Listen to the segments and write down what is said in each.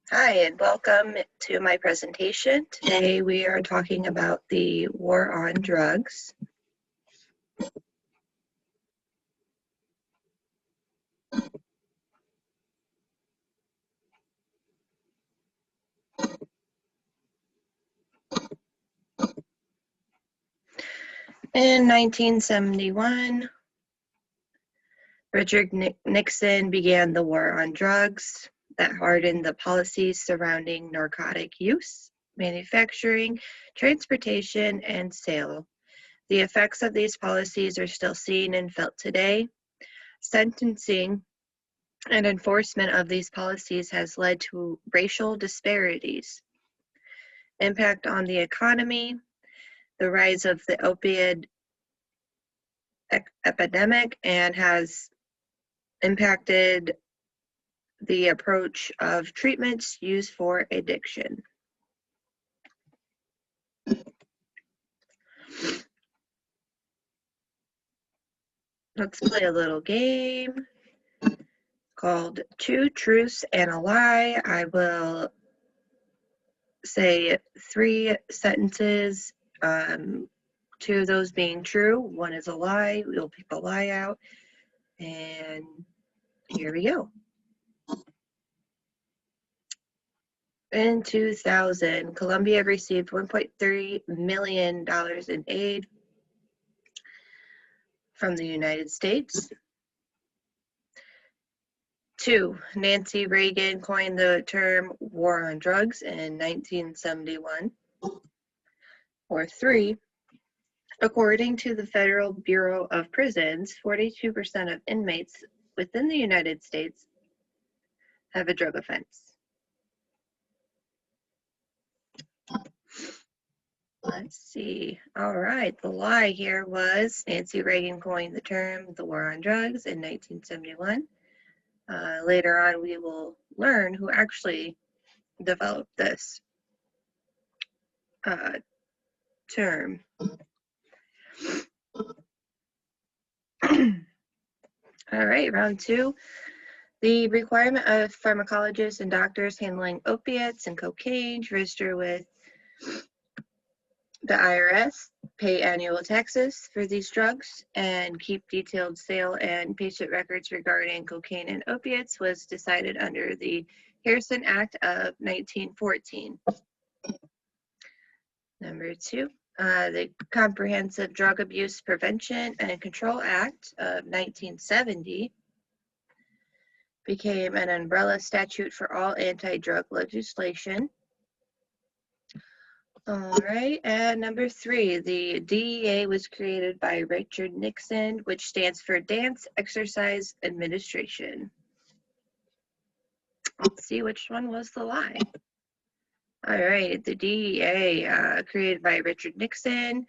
Hi, and welcome to my presentation. Today we are talking about the war on drugs. In 1971, Richard Nixon began the war on drugs that hardened the policies surrounding narcotic use, manufacturing, transportation, and sale. The effects of these policies are still seen and felt today. Sentencing and enforcement of these policies has led to racial disparities, impact on the economy, the rise of the opioid epidemic, and has impacted the approach of treatments used for addiction. Let's play a little game called Two Truths and a Lie. I will say 3 sentences, 2 of those being true, 1 is a lie. We'll pick the lie out, and here we go. In 2000, Colombia received $1.3 million in aid from the United States. 2, Nancy Reagan coined the term war on drugs in 1971. Or 3, according to the Federal Bureau of Prisons, 42% of inmates within the United States have a drug offense. Let's see. All right, the lie here was Nancy Reagan coined the term the war on drugs in 1971. Later on, we will learn who actually developed this term. All right, round 2. The requirement of pharmacologists and doctors handling opiates and cocaine to register with the IRS, pay annual taxes for these drugs, and keep detailed sale and patient records regarding cocaine and opiates was decided under the Harrison Act of 1914. Number 2, the Comprehensive Drug Abuse Prevention and Control Act of 1970 became an umbrella statute for all anti-drug legislation. All right, and number 3, the DEA was created by Richard Nixon, which stands for Dance Exercise Administration. Let's see which one was the lie. All right, the DEA, created by Richard Nixon,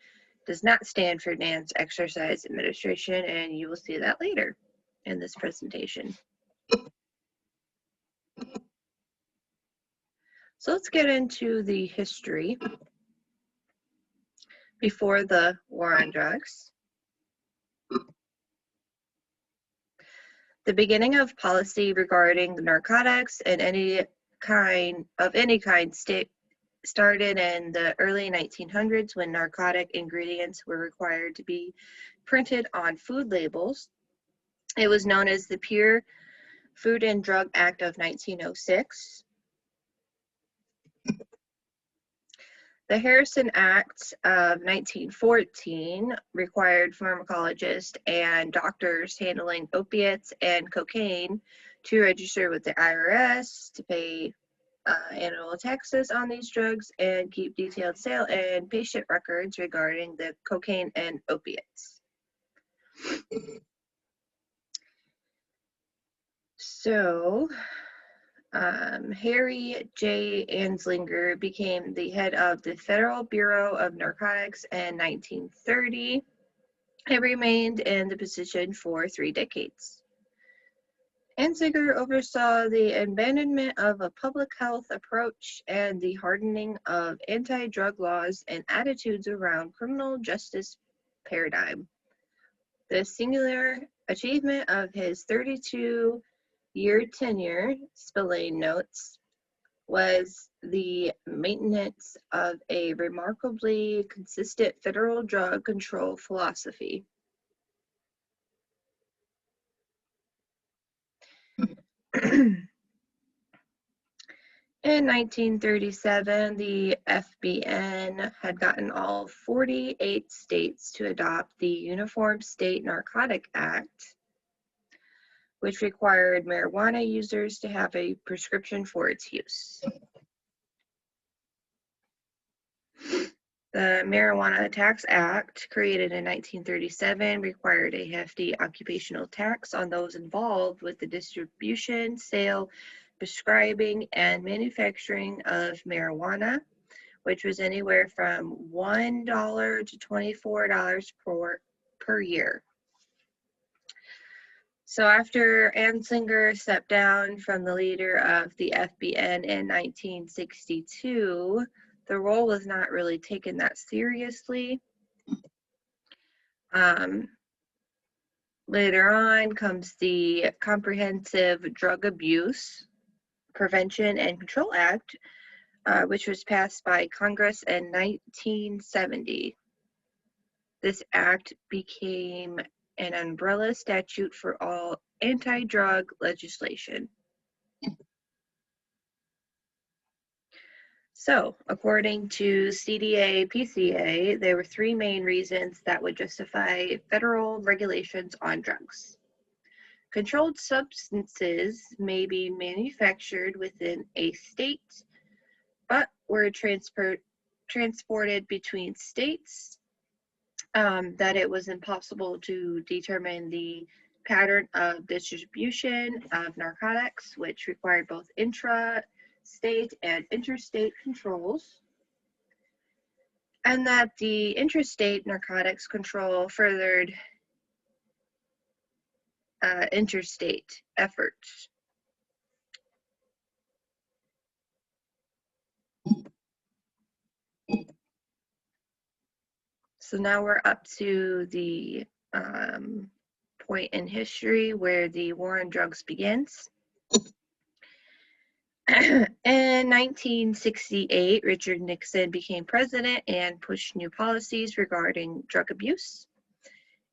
does not stand for Dance Exercise Administration, and you will see that later in this presentation. So let's get into the history before the war on drugs. The beginning of policy regarding the narcotics and any kind started in the early 1900s when narcotic ingredients were required to be printed on food labels. It was known as the Pure Food and Drug Act of 1906. The Harrison Act of 1914 required pharmacologists and doctors handling opiates and cocaine to register with the IRS, to pay annual taxes on these drugs, and keep detailed sale and patient records regarding the cocaine and opiates. So, Harry J. Anslinger became the head of the Federal Bureau of Narcotics in 1930 and remained in the position for 3 decades. Anslinger oversaw the abandonment of a public health approach and the hardening of anti-drug laws and attitudes around criminal justice paradigm. The singular achievement of his 32-year tenure, Spillane notes, was the maintenance of a remarkably consistent federal drug control philosophy. In 1937, the FBN had gotten all 48 states to adopt the Uniform State Narcotic Act, which required marijuana users to have a prescription for its use. The Marijuana Tax Act, created in 1937, required a hefty occupational tax on those involved with the distribution, sale, prescribing, and manufacturing of marijuana, which was anywhere from $1 to $24 per year. So after Anslinger stepped down from the leader of the FBN in 1962, the role was not really taken that seriously. Later on comes the Comprehensive Drug Abuse Prevention and Control Act, which was passed by Congress in 1970. This act became an umbrella statute for all anti-drug legislation. So, according to CDA-PCA, there were three main reasons that would justify federal regulations on drugs. Controlled substances may be manufactured within a state, but were transported between states, that it was impossible to determine the pattern of distribution of narcotics, which required both intra-state and interstate controls, and that the interstate narcotics control furthered interstate efforts. So now we're up to the point in history where the war on drugs begins. In 1968, Richard Nixon became president and pushed new policies regarding drug abuse.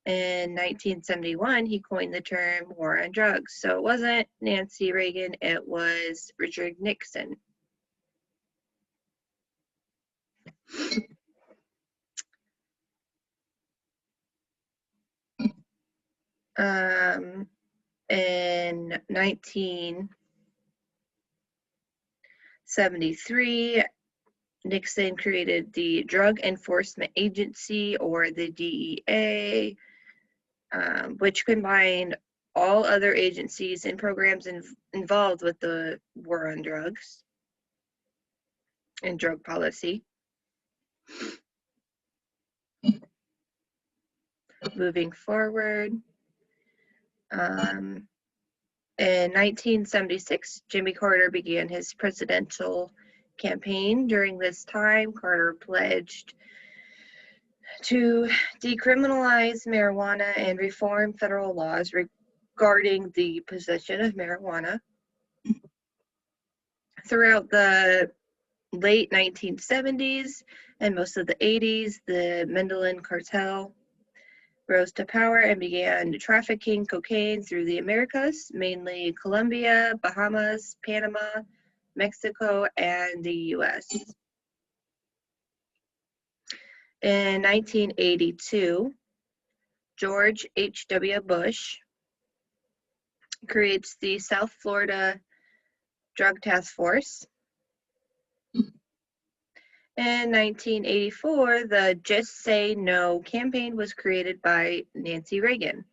In 1971, he coined the term war on drugs. So it wasn't Nancy Reagan, it was Richard Nixon. In 1973, Nixon created the Drug Enforcement Agency, or the DEA, which combined all other agencies and programs involved with the war on drugs and drug policy. Moving forward, in 1976, Jimmy Carter began his presidential campaign. During this time, Carter pledged to decriminalize marijuana and reform federal laws regarding the possession of marijuana. Throughout the late 1970s and most of the 80s, the Medellin cartel rose to power and began trafficking cocaine through the Americas, mainly Colombia, Bahamas, Panama, Mexico, and the US. In 1982, George H.W. Bush creates the South Florida Drug Task Force. In 1984, the Just Say No campaign was created by Nancy Reagan.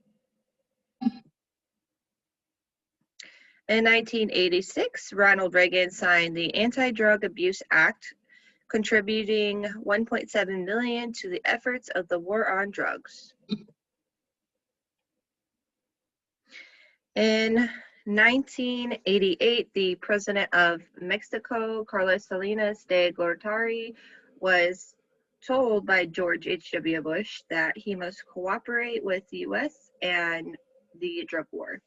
In 1986, Ronald Reagan signed the Anti-Drug Abuse Act, contributing $1.7 million to the efforts of the war on drugs. In 1988, the president of Mexico, Carlos Salinas de Gortari, was told by George H.W. Bush that he must cooperate with the U.S. and the drug war.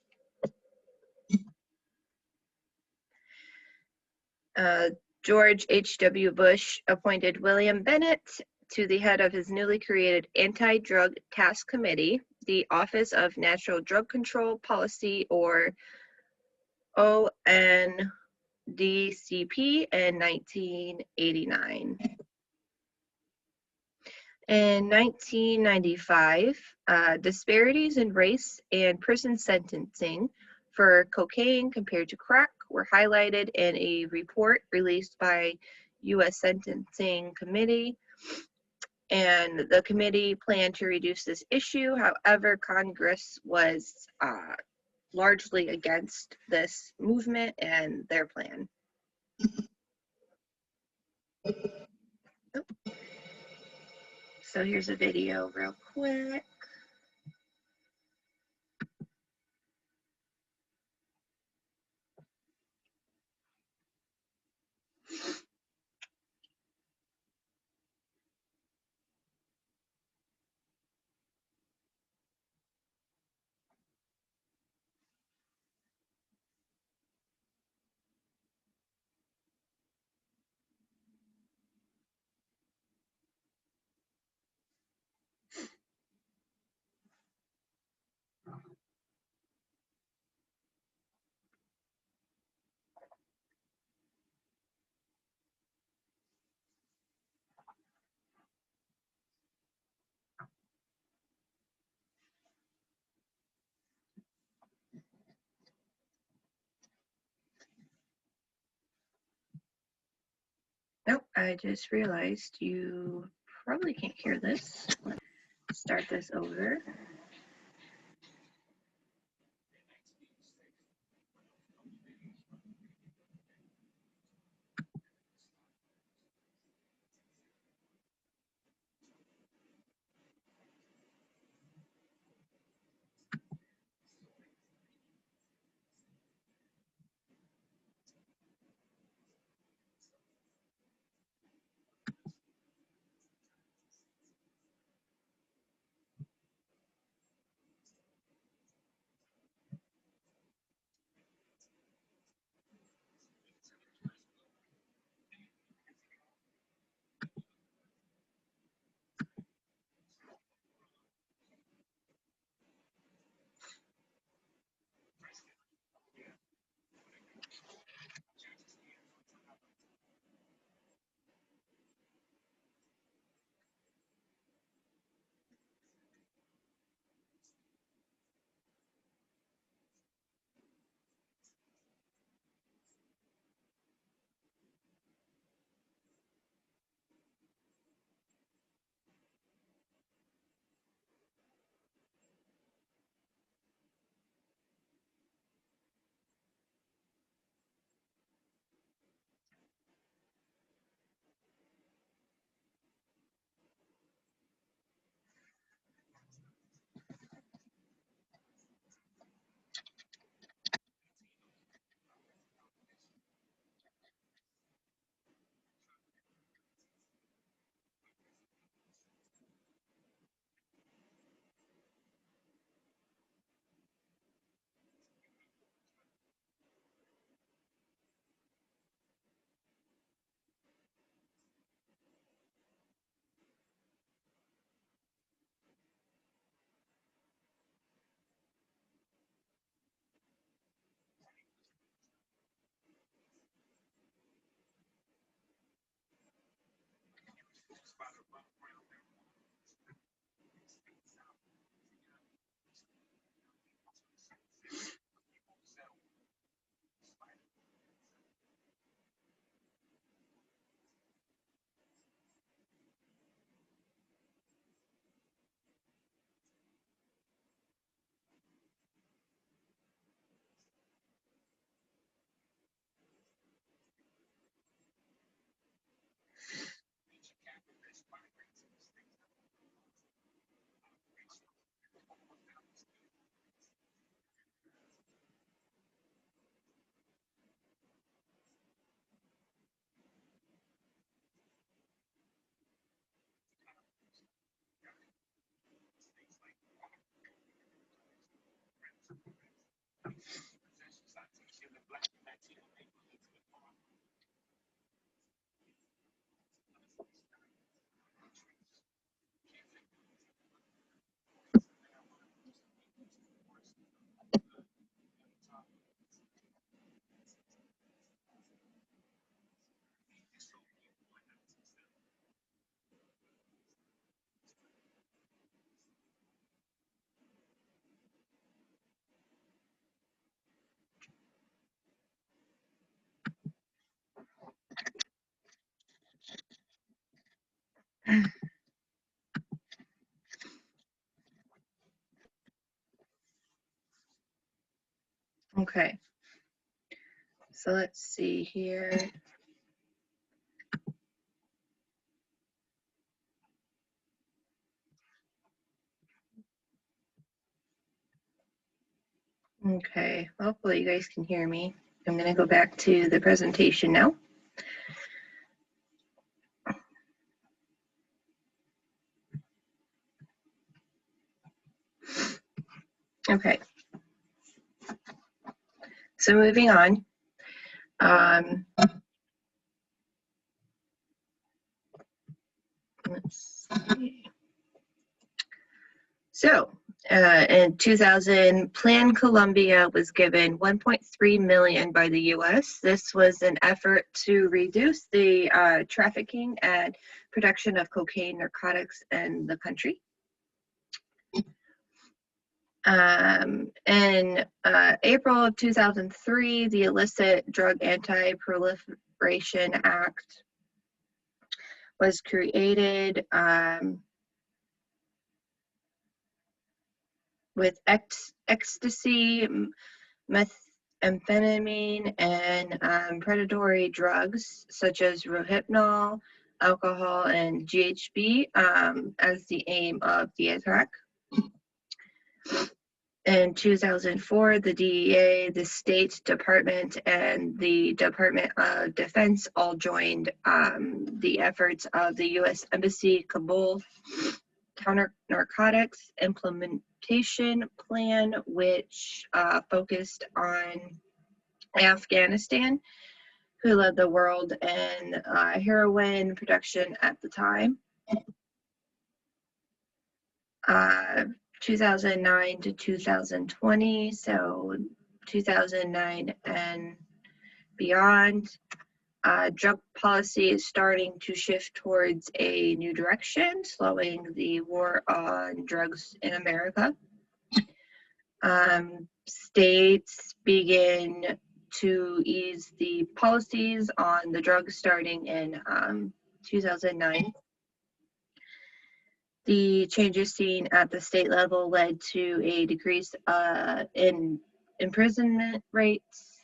George H.W. Bush appointed William Bennett to the head of his newly created Anti-Drug Task Committee, the Office of National Drug Control Policy, or ONDCP, in 1989. In 1995, disparities in race and prison sentencing for cocaine compared to crack were highlighted in a report released by U.S. Sentencing Committee, and the committee planned to reduce this issue. However, Congress was largely against this movement and their plan. So here's a video real quick. Nope, I just realized you probably can't hear this. Let's start this over. Okay. So let's see here. Okay, hopefully you guys can hear me. I'm going to go back to the presentation now. Okay. So moving on. Let's see. So in 2000, Plan Colombia was given 1.3 million by the U.S. This was an effort to reduce the trafficking and production of cocaine narcotics in the country. In April of 2003, the Illicit Drug Anti-Proliferation Act was created with ecstasy, methamphetamine, and predatory drugs such as Rohypnol, alcohol, and GHB as the aim of the attack. In 2004, the DEA, the State Department, and the Department of Defense all joined the efforts of the U.S. Embassy Kabul Counter Narcotics Implementation Plan, which focused on Afghanistan, who led the world in heroin production at the time. 2009 to 2020, so 2009 and beyond, drug policy is starting to shift towards a new direction, slowing the war on drugs in America. States begin to ease the policies on the drugs starting in 2009. The changes seen at the state level led to a decrease in imprisonment rates.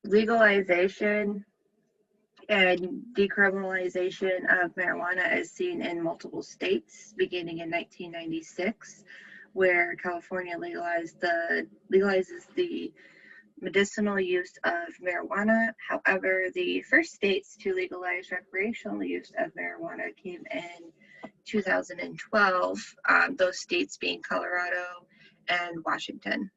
Legalization and decriminalization of marijuana is seen in multiple states, beginning in 1996, where California legalizes the medicinal use of marijuana. However, the first states to legalize recreational use of marijuana came in 2012, those states being Colorado and Washington.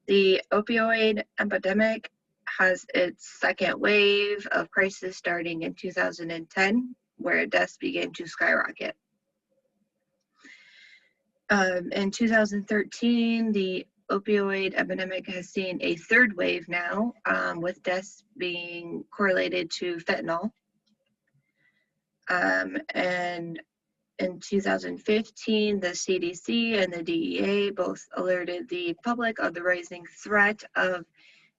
The opioid epidemic has its second wave of crisis starting in 2010, where deaths began to skyrocket. In 2013, the opioid epidemic has seen a third wave now, with deaths being correlated to fentanyl. And in 2015, the CDC and the DEA both alerted the public of the rising threat of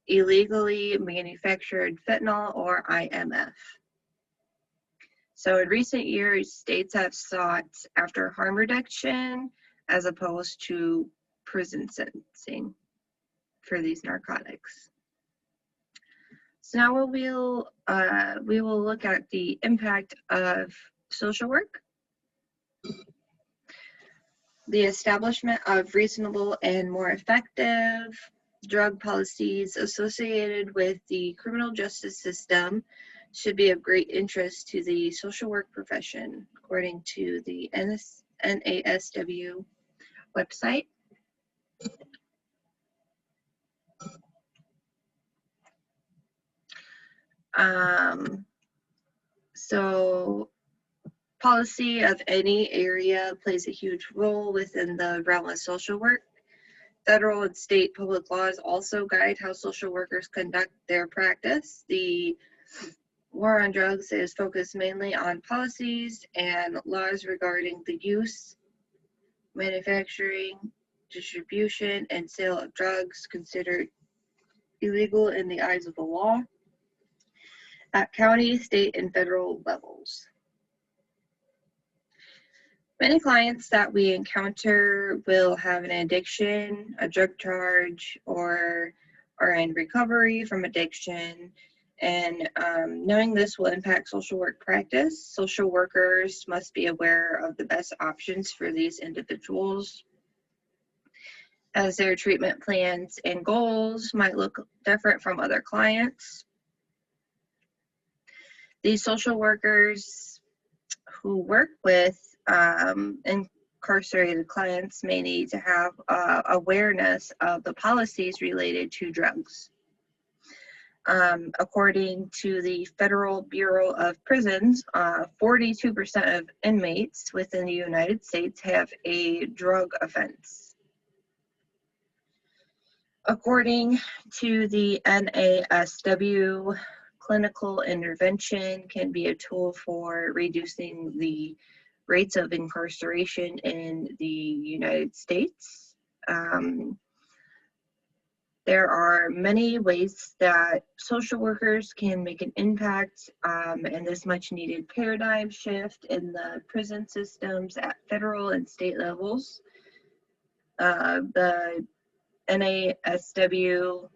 illegally manufactured fentanyl, or IMF. So in recent years, states have sought after harm reduction as opposed to prison sentencing for these narcotics. So now we will look at the impact of social work. The establishment of reasonable and more effective drug policies associated with the criminal justice system should be of great interest to the social work profession, according to the NASW website. So policy of any area plays a huge role within the realm of social work. Federal and state public laws also guide how social workers conduct their practice. The war on drugs is focused mainly on policies and laws regarding the use, manufacturing, distribution, and sale of drugs considered illegal in the eyes of the law at county, state, and federal levels. Many clients that we encounter will have an addiction, a drug charge, or are in recovery from addiction. And knowing this will impact social work practice, social workers must be aware of the best options for these individuals, as their treatment plans and goals might look different from other clients. These social workers who work with incarcerated clients may need to have awareness of the policies related to drugs. According to the Federal Bureau of Prisons, 42% of inmates within the United States have a drug offense. According to the NASW, clinical intervention can be a tool for reducing the rates of incarceration in the United States. There are many ways that social workers can make an impact, and this much needed paradigm shift in the prison systems at federal and state levels. The NASW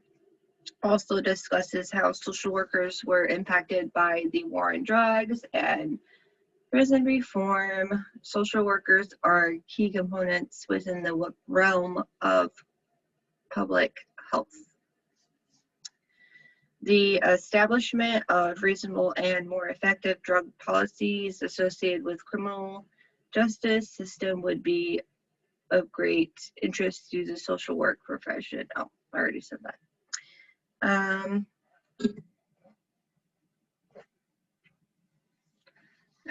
also discusses how social workers were impacted by the war on drugs and prison reform. Social workers are key components within the realm of public health. The establishment of reasonable and more effective drug policies associated with criminal justice system would be of great interest to the social work profession. Oh, I already said that. All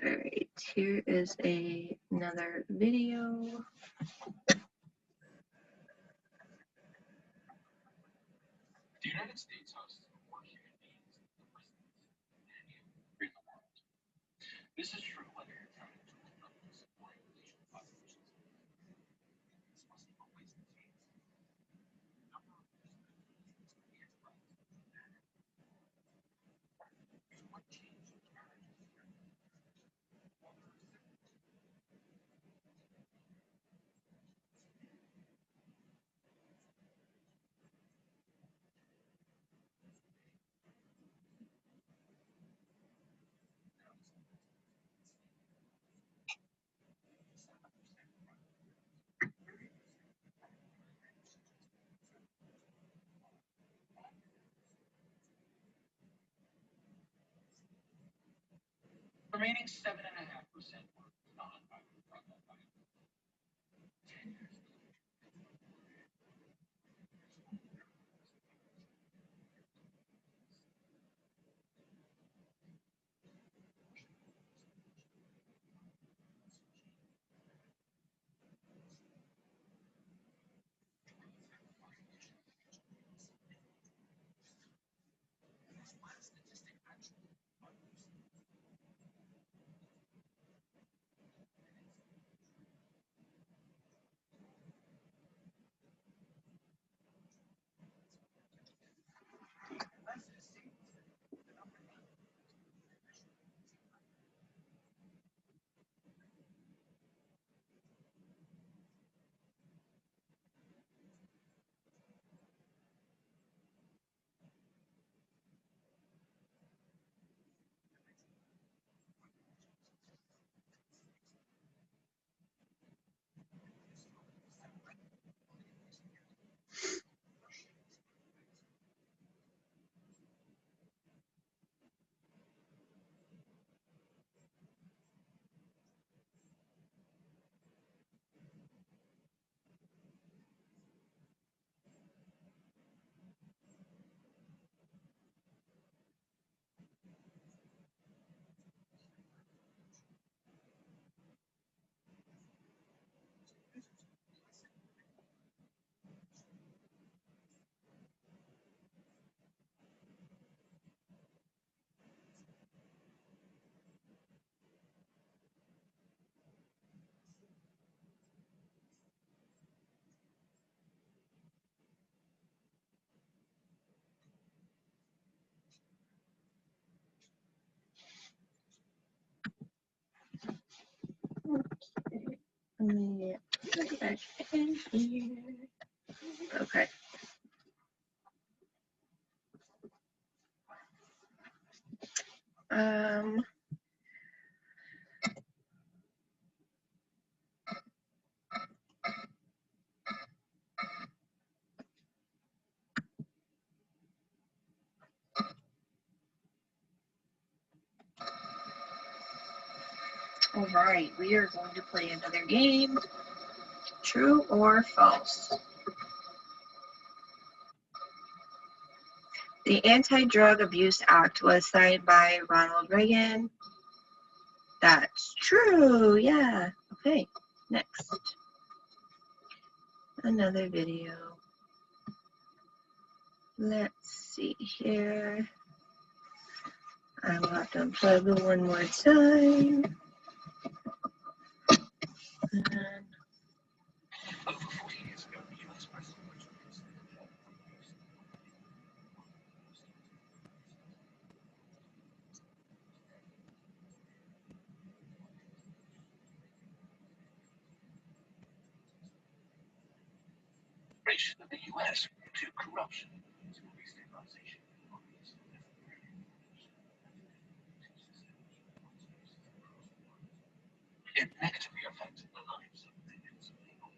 right, here is another video. The United States hosts more human beings than the prisons in the world. This is true whether you're counting total numbers or population populations. This must always be the case. The number of prisoners and relatively matter. If what changed the characters here, while there are several remaining 7.5% were non-violent drug offenders. 10 years later, this last statistic actually Let me put back in here. Okay. All right, we are going to play another game. True or false? The Anti-Drug Abuse Act was signed by Ronald Reagan. That's true, yeah. Okay, next. Another video. Let's see here. I will have to unplug it one more time. And of the U.S. to corruption, to destabilization. It negatively affected the lives of millions of people.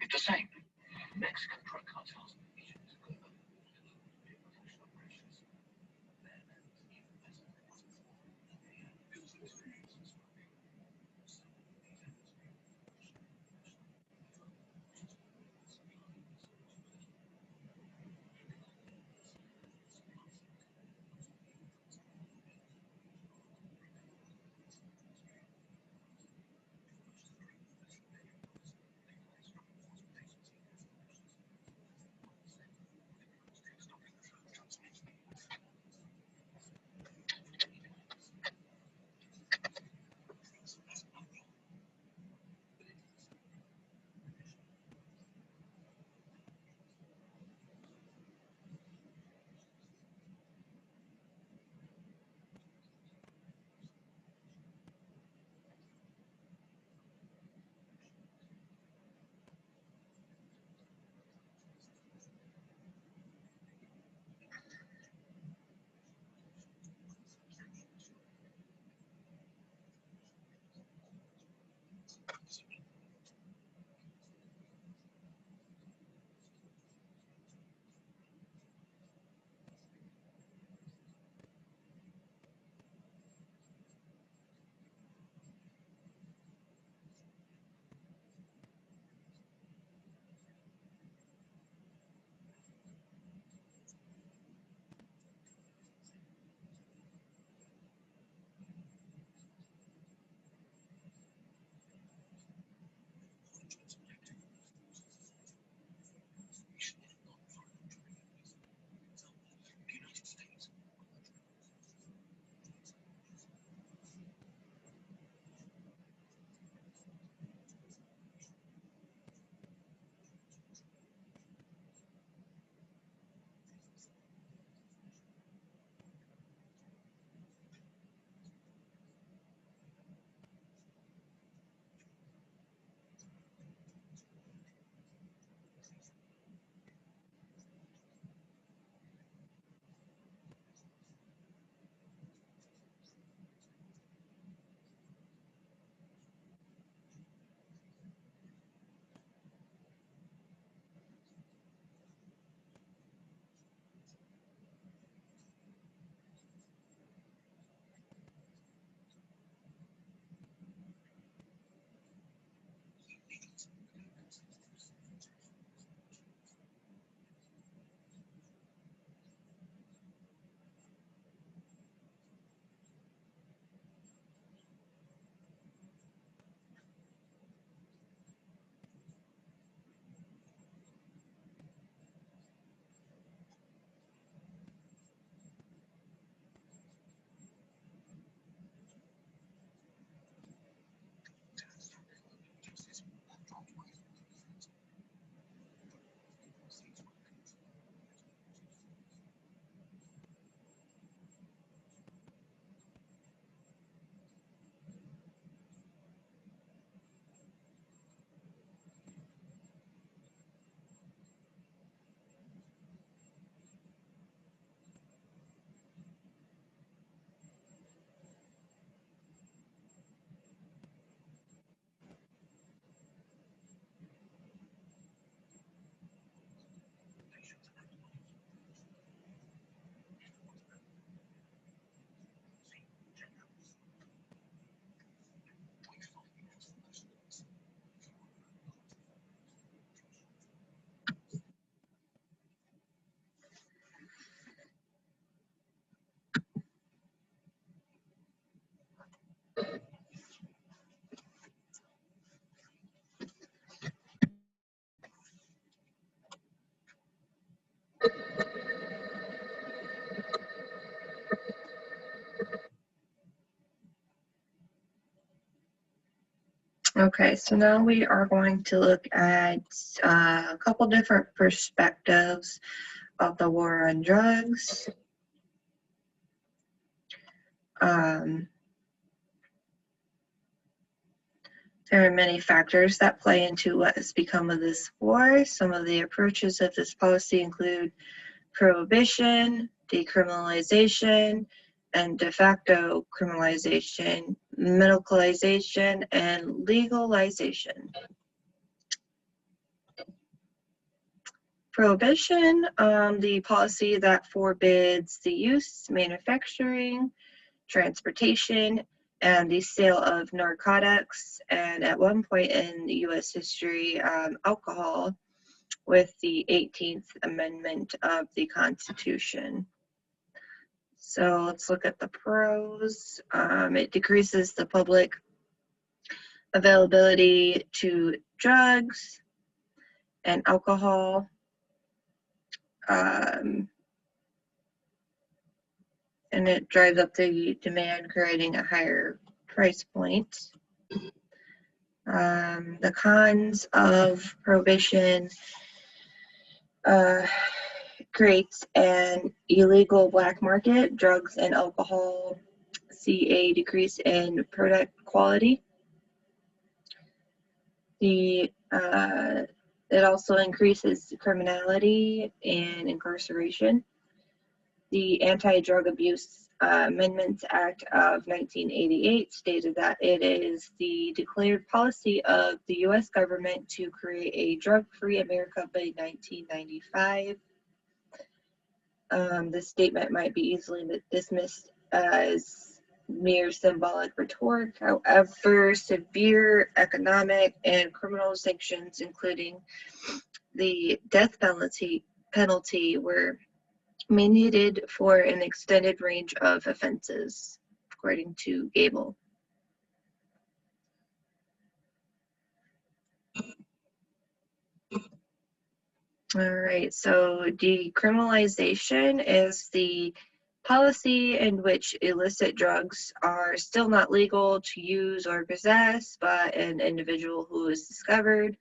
It's the same. Mexican drug cartels. Okay, so now we are going to look at a couple different perspectives of the war on drugs. There are many factors that play into what has become of this war. Some of the approaches of this policy include prohibition, decriminalization, and de facto criminalization, medicalization, and legalization. Prohibition, the policy that forbids the use, manufacturing, transportation, and the sale of narcotics, and at one point in US history, alcohol, with the 18th Amendment of the Constitution. So let's look at the pros. It decreases the public availability to drugs and alcohol. And it drives up the demand, creating a higher price point. The cons of prohibition creates an illegal black market, drugs and alcohol see a decrease in product quality. It also increases criminality and incarceration. The Anti-Drug Abuse Amendments Act of 1988 stated that it is the declared policy of the U.S. government to create a drug-free America by 1995. This statement might be easily dismissed as mere symbolic rhetoric. However, severe economic and criminal sanctions, including the death penalty were mandated for an extended range of offenses, according to Gable. All right, so decriminalization is the policy in which illicit drugs are still not legal to use or possess, but an individual who is discovered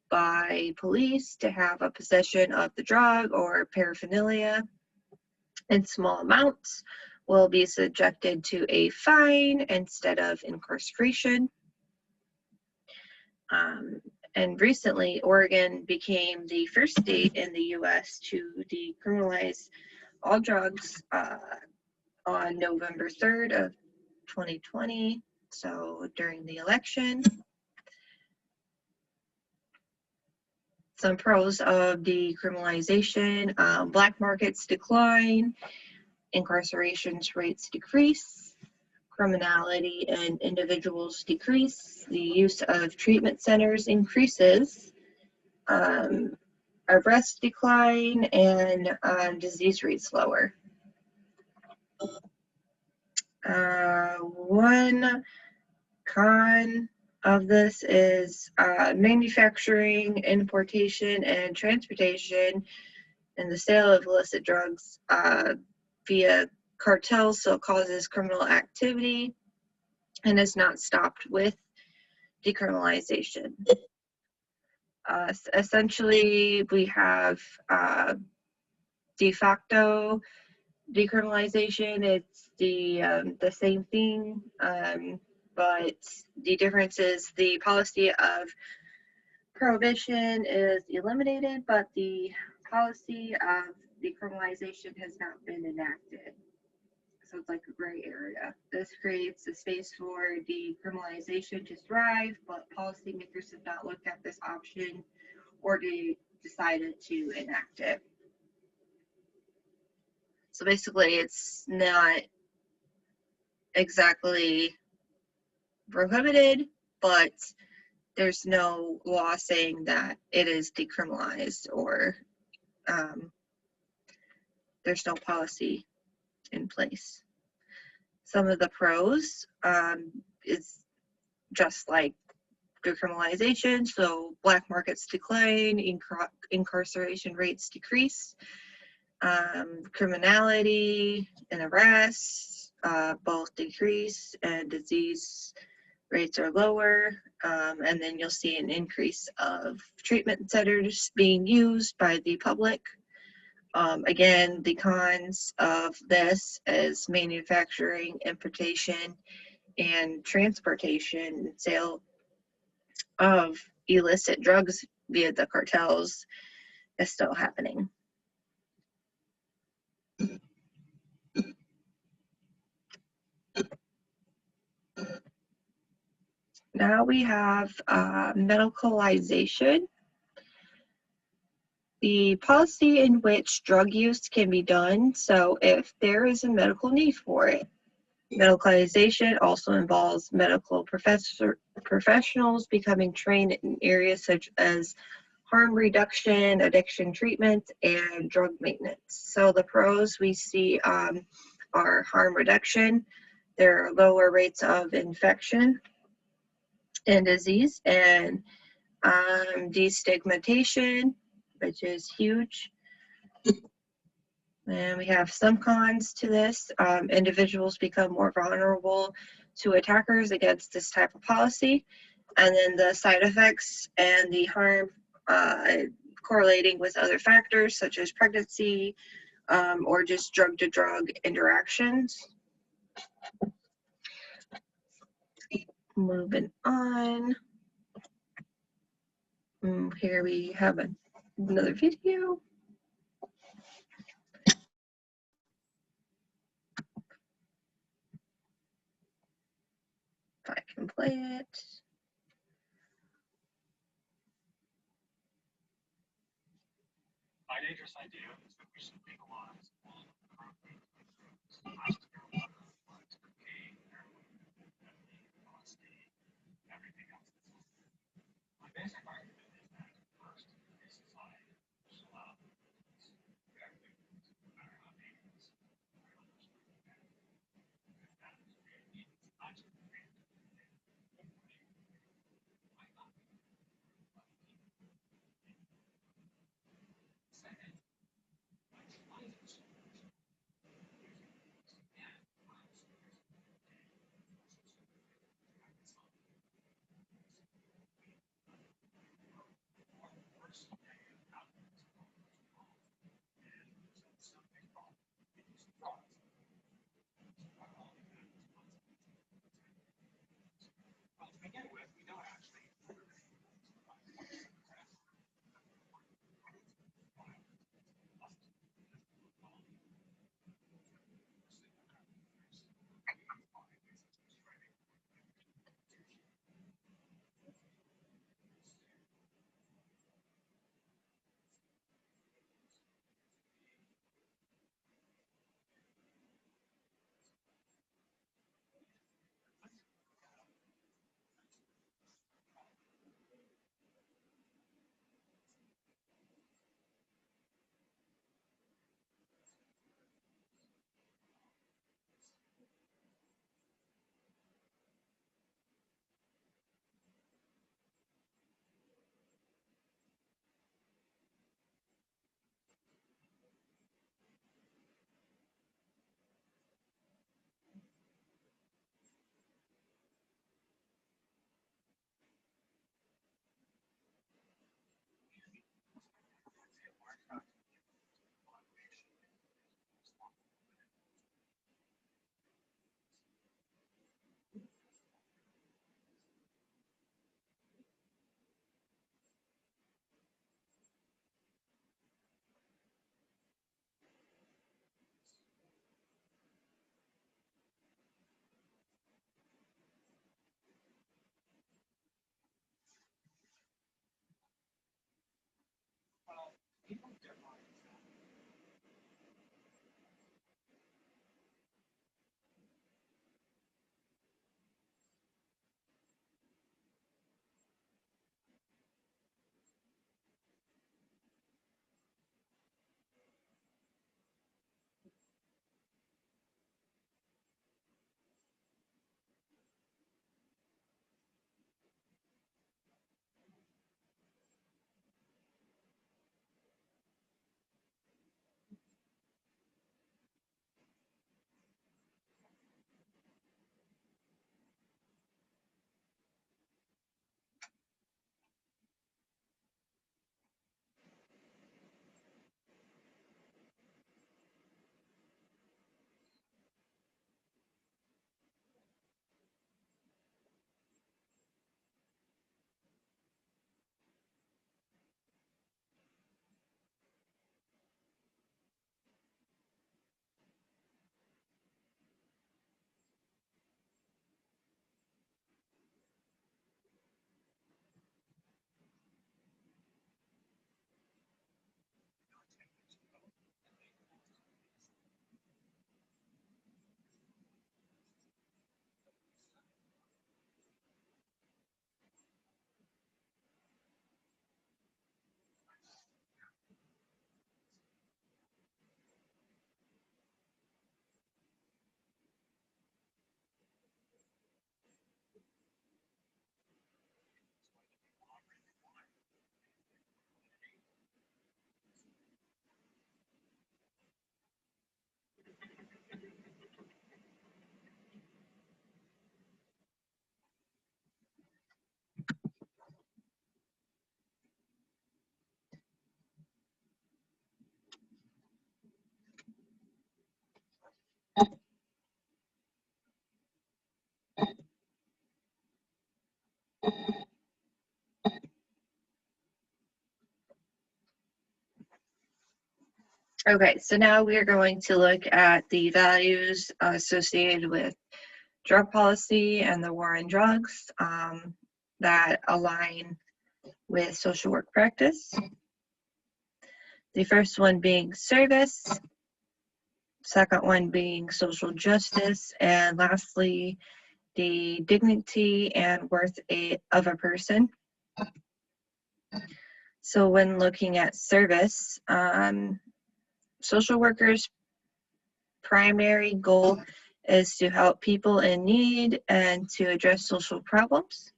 by police to have a possession of the drug or paraphernalia in small amounts will be subjected to a fine instead of incarceration. And recently, Oregon became the first state in the U.S. to decriminalize all drugs on November 3rd of 2020, so during the election. Some pros of decriminalization: black markets decline, incarceration rates decrease, criminality and individuals decrease, the use of treatment centers increases, arrests decline, and disease rates lower. One con of this is manufacturing, importation, and transportation and the sale of illicit drugs via cartels still causes criminal activity and is not stopped with decriminalization. Essentially, we have de facto decriminalization. It's the same thing, but the difference is the policy of prohibition is eliminated, but the policy of decriminalization has not been enacted. So it's like a gray area. This creates a space for decriminalization to thrive, but policymakers have not looked at this option or decided to enact it. So basically, it's not exactly prohibited, but there's no law saying that it is decriminalized, or there's no policy in place. Some of the pros is just like decriminalization, so black markets decline, incarceration rates decrease, criminality and arrests both decrease, and disease rates are lower, and then you'll see an increase of treatment centers being used by the public. Again, the cons of this is manufacturing, importation, and transportation and sale of illicit drugs via the cartels is still happening. Now we have medicalization. The policy in which drug use can be done, so if there is a medical need for it. Medicalization also involves medical professionals becoming trained in areas such as harm reduction, addiction treatment, and drug maintenance. So the pros we see are harm reduction. There are lower rates of infection and disease, and destigmatization, which is huge. And we have some cons to this. Individuals become more vulnerable to attackers against this type of policy. And then the side effects and the harm correlating with other factors such as pregnancy or just drug-to-drug interactions. Moving on. Here we have another video. If I can play it. My dangerous idea is that we should legalize all drugs, marijuana, drugs, cocaine, heroin, methamphetamine, LSD, everything else that's listed. My basic argument is that first, a society should allow the police to act victims, no matter how dangerous or how much money they have. Because that is where it means not just the freedom to do things, but might not be other people. Second, legalizing Okay, so now we are going to look at the values associated with drug policy and the war on drugs that align with social work practice. The first one being service, second one being social justice, and lastly, the dignity and worth of a person. So when looking at service, social workers' primary goal is to help people in need and to address social problems.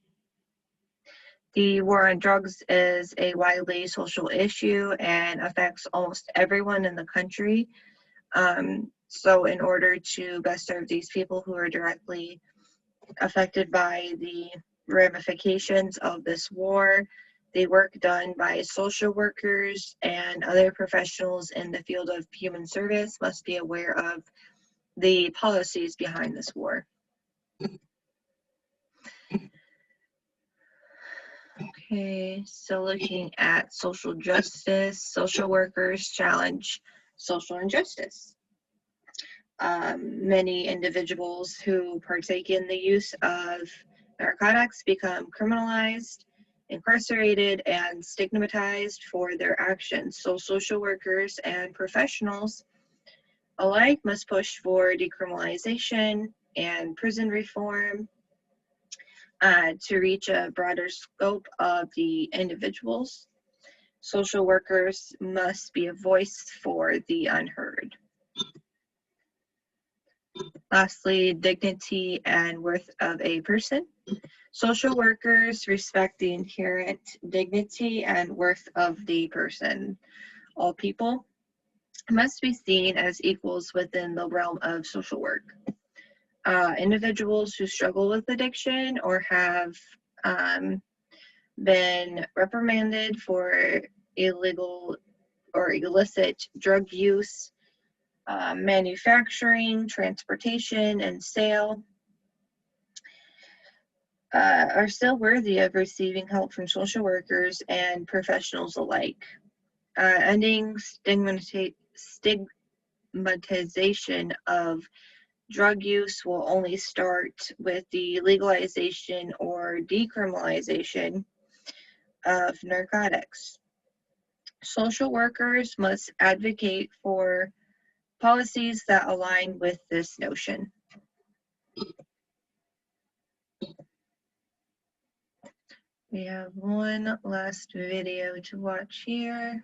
The war on drugs is a widely social issue and affects almost everyone in the country. So in order to best serve these people who are directly affected by the ramifications of this war, the work done by social workers and other professionals in the field of human service must be aware of the policies behind this war. Okay, so looking at social justice, social workers challenge social injustice. Many individuals who partake in the use of narcotics become criminalized, incarcerated, and stigmatized for their actions. So social workers and professionals alike must push for decriminalization and prison reform to reach a broader scope of the individuals. Social workers must be a voice for the unheard. Lastly, dignity and worth of a person. Social workers respect the inherent dignity and worth of the person. All people must be seen as equals within the realm of social work. Individuals who struggle with addiction or have been reprimanded for illegal or illicit drug use, manufacturing, transportation, and sale are still worthy of receiving help from social workers and professionals alike. Ending stigmatization of drug use will only start with the legalization or decriminalization of narcotics. Social workers must advocate for policies that align with this notion. We have one last video to watch here.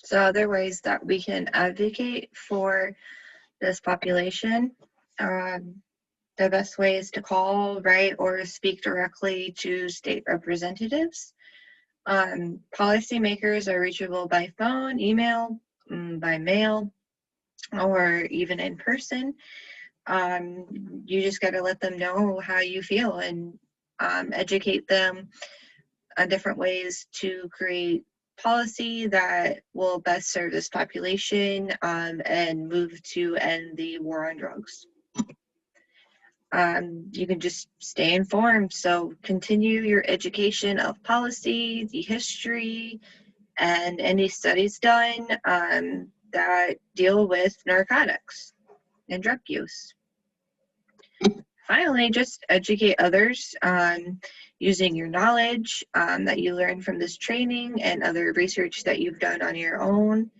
So other ways that we can advocate for this population, the best way is to call, write, or speak directly to state representatives. Policymakers are reachable by phone, email, by mail, or even in person. You just got to let them know how you feel and educate them on different ways to create policy that will best serve this population and move to end the war on drugs. You can just stay informed. So continue your education of policy, the history, and any studies done that deal with narcotics and drug use. Finally, just educate others using your knowledge that you learned from this training and other research that you've done on your own.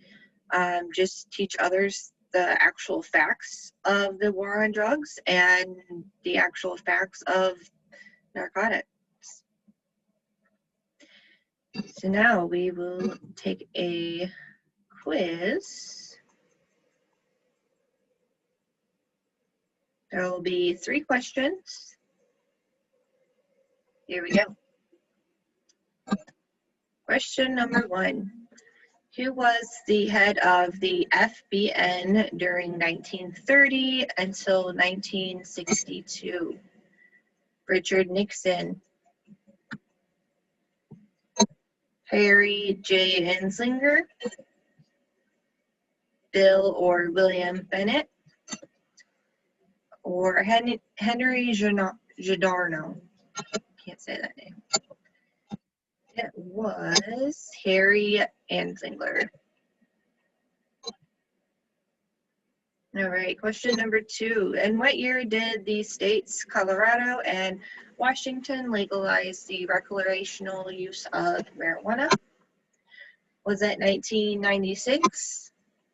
Just teach others the actual facts of the war on drugs and the actual facts of narcotics. So now we will take a quiz. There will be 3 questions. Here we go. Question number 1. Who was the head of the FBN during 1930 until 1962? Richard Nixon, Harry J. Anslinger, Bill or William Bennett, or Henry Giordano. Can't say that name. It was Harry Anslinger. All right, question number 2. In what year did the states Colorado and Washington legalize the recreational use of marijuana? Was it 1996,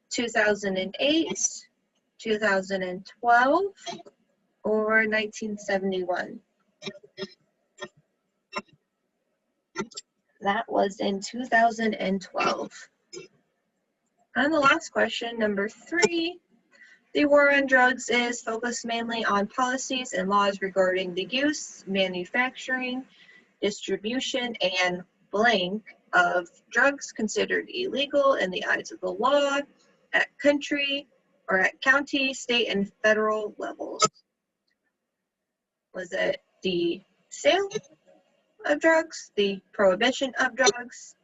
2008, 2012, or 1971? That was in 2012. And the last question, number 3. The war on drugs is focused mainly on policies and laws regarding the use, manufacturing, distribution, and blank of drugs considered illegal in the eyes of the law at country or at county, state, and federal levels. Was it the sale of drugs, the prohibition of drugs,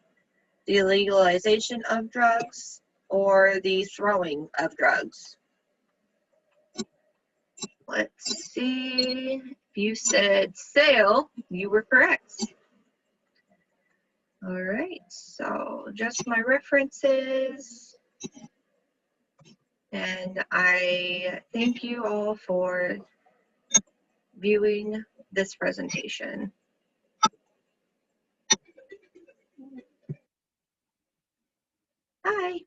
the legalization of drugs, or the throwing of drugs? Let's see. If you said sale, you were correct. All right, so just my references. And I thank you all for viewing this presentation. Bye.